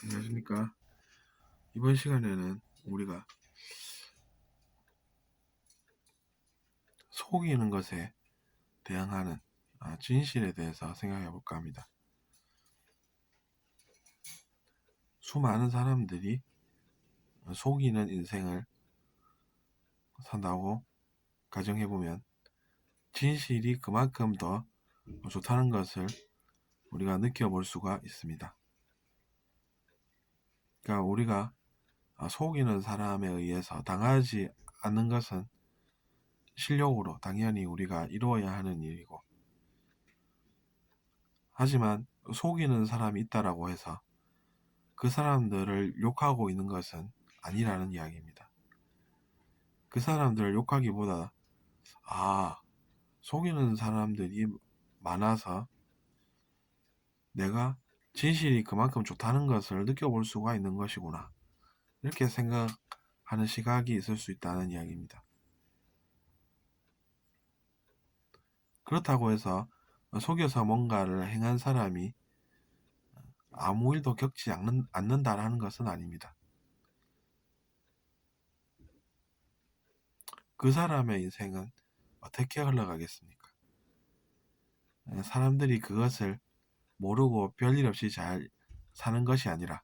안녕하십니까. 이번 시간에는 우리가 속이는 것에 대항하는 진실에 대해서 생각해 볼까 합니다. 수많은 사람들이 속이는 인생을 산다고 가정해 보면 진실이 그만큼 더 좋다는 것을 우리가 느껴볼 수가 있습니다. 그러니까 우리가 속이는 사람에 의해서 당하지 않는 것은 실력으로 당연히 우리가 이루어야 하는 일이고, 하지만 속이는 사람이 있다라고 해서 그 사람들을 욕하고 있는 것은 아니라는 이야기입니다. 그 사람들을 욕하기보다 속이는 사람들이 많아서 내가 진실이 그만큼 좋다는 것을 느껴볼 수가 있는 것이구나, 이렇게 생각하는 시각이 있을 수 있다는 이야기입니다. 그렇다고 해서 속여서 뭔가를 행한 사람이 아무 일도 겪지 않는다라는 것은 아닙니다. 그 사람의 인생은 어떻게 흘러가겠습니까? 사람들이 그것을 모르고 별일 없이 잘 사는 것이 아니라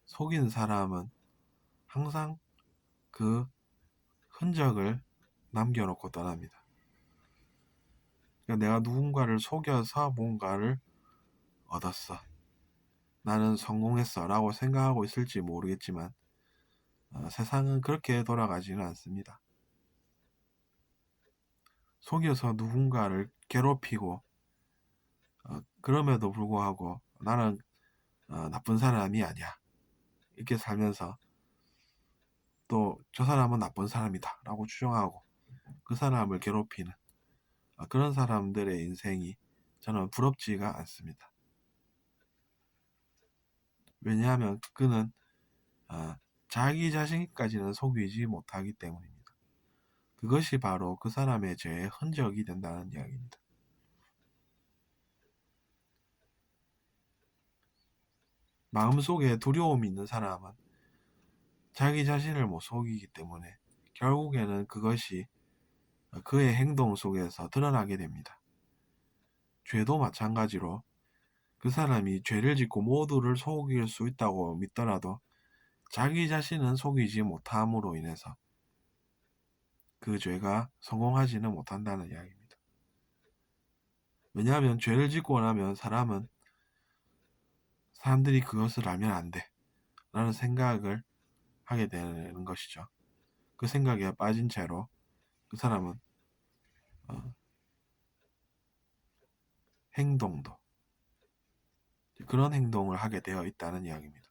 속인 사람은 항상 그 흔적을 남겨놓고 떠납니다. 그러니까 내가 누군가를 속여서 뭔가를 얻었어, 나는 성공했어 라고 생각하고 있을지 모르겠지만 세상은 그렇게 돌아가지는 않습니다. 속여서 누군가를 괴롭히고 그럼에도 불구하고 나는 나쁜 사람이 아니야 이렇게 살면서 또 저 사람은 나쁜 사람이다 라고 추정하고 그 사람을 괴롭히는 그런 사람들의 인생이 저는 부럽지가 않습니다. 왜냐하면 그는 자기 자신까지는 속이지 못하기 때문입니다. 그것이 바로 그 사람의 죄의 흔적이 된다는 이야기입니다. 마음속에 두려움이 있는 사람은 자기 자신을 못 속이기 때문에 결국에는 그것이 그의 행동 속에서 드러나게 됩니다. 죄도 마찬가지로 그 사람이 죄를 짓고 모두를 속일 수 있다고 믿더라도 자기 자신은 속이지 못함으로 인해서 그 죄가 성공하지는 못한다는 이야기입니다. 왜냐하면 죄를 짓고 나면 사람들이 그것을 알면 안 돼 라는 생각을 하게 되는 것이죠. 그 생각에 빠진 채로 그 사람은 행동도 그런 행동을 하게 되어 있다는 이야기입니다.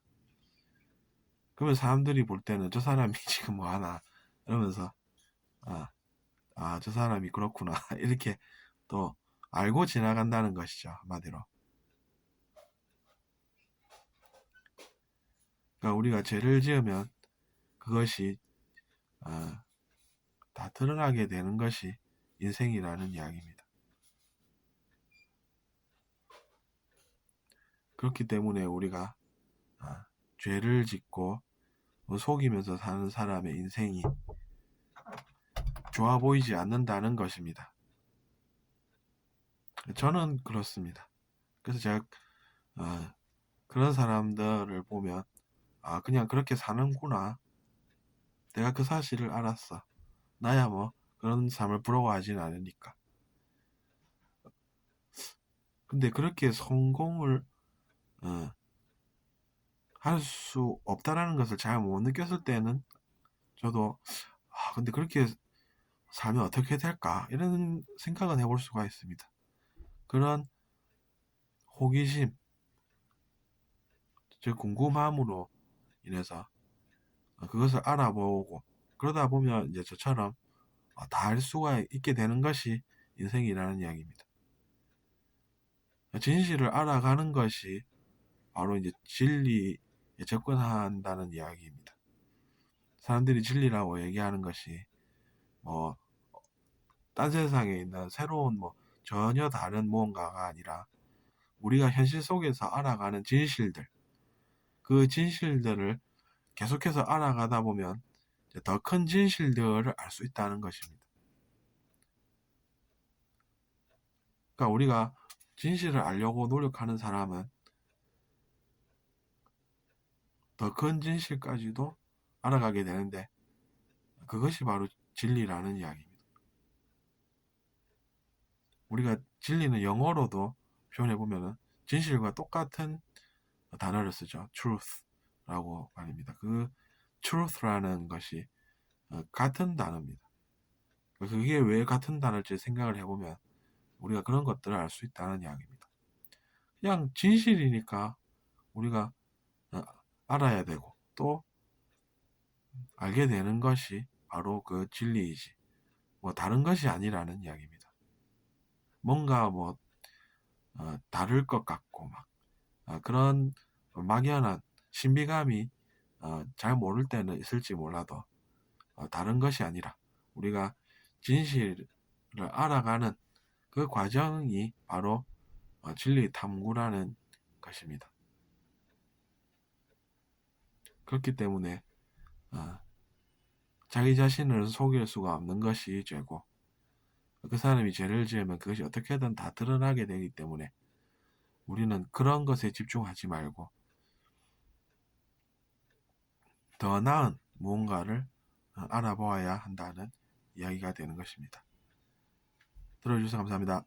그러면 사람들이 볼 때는 저 사람이 지금 뭐 하나 이러면서 저 사람이 그렇구나 이렇게 또 알고 지나간다는 것이죠, 한마디로. 그러니까 우리가 죄를 지으면 그것이 다 드러나게 되는 것이 인생이라는 이야기입니다. 그렇기 때문에 우리가 죄를 짓고 속이면서 사는 사람의 인생이 좋아 보이지 않는다는 것입니다. 저는 그렇습니다. 그래서 제가 그런 사람들을 보면 그냥 그렇게 사는구나, 내가 그 사실을 알았어, 나야 뭐 그런 삶을 부러워하진 않으니까. 근데 그렇게 성공을 할 수 없다라는 것을 잘 못 느꼈을 때는 저도 근데 그렇게 살면 어떻게 될까 이런 생각은 해볼 수가 있습니다. 그런 호기심, 즉 궁금함으로 인해서 그것을 알아보고 그러다 보면 이제 저처럼 다 알 수가 있게 되는 것이 인생이라는 이야기입니다. 진실을 알아가는 것이 바로 이제 진리에 접근한다는 이야기입니다. 사람들이 진리라고 얘기하는 것이 뭐 딴 세상에 있는 새로운 뭐 전혀 다른 무언가가 아니라 우리가 현실 속에서 알아가는 진실들, 그 진실들을 계속해서 알아가다 보면 더 큰 진실들을 알 수 있다는 것입니다. 그러니까 우리가 진실을 알려고 노력하는 사람은 더 큰 진실까지도 알아가게 되는데, 그것이 바로 진리라는 이야기입니다. 우리가 진리는 영어로도 표현해 보면은 진실과 똑같은 단어를 쓰죠. truth라고 말입니다. 그 truth라는 것이 같은 단어입니다. 그게 왜 같은 단어일지 생각을 해보면 우리가 그런 것들을 알 수 있다는 이야기입니다. 그냥 진실이니까 우리가 알아야 되고 또 알게 되는 것이 바로 그 진리이지, 뭐 다른 것이 아니라는 이야기입니다. 뭔가 뭐 다를 것 같고 막 그런 막연한 신비감이 잘 모를 때는 있을지 몰라도 다른 것이 아니라 우리가 진실을 알아가는 그 과정이 바로 진리 탐구라는 것입니다. 그렇기 때문에 자기 자신을 속일 수가 없는 것이 죄고, 그 사람이 죄를 지으면 그것이 어떻게든 다 드러나게 되기 때문에 우리는 그런 것에 집중하지 말고 더 나은 무언가를 알아보아야 한다는 이야기가 되는 것입니다. 들어주셔서 감사합니다.